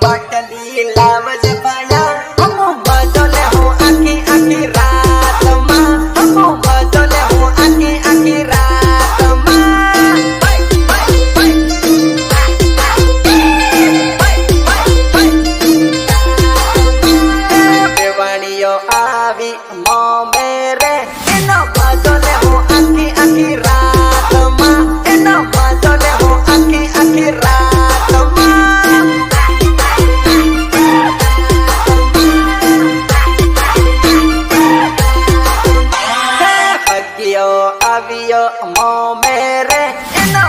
बाटली लावज पाया हमो बदले हो आखी आखी रात मा हमो बदले हो आखी आखी रात मा बेवाणियो आवी मो मेरे एनो बदले हो आखी आखी रात मा एनो बदले हो आखी आखी रात मा aviyo mo mere eno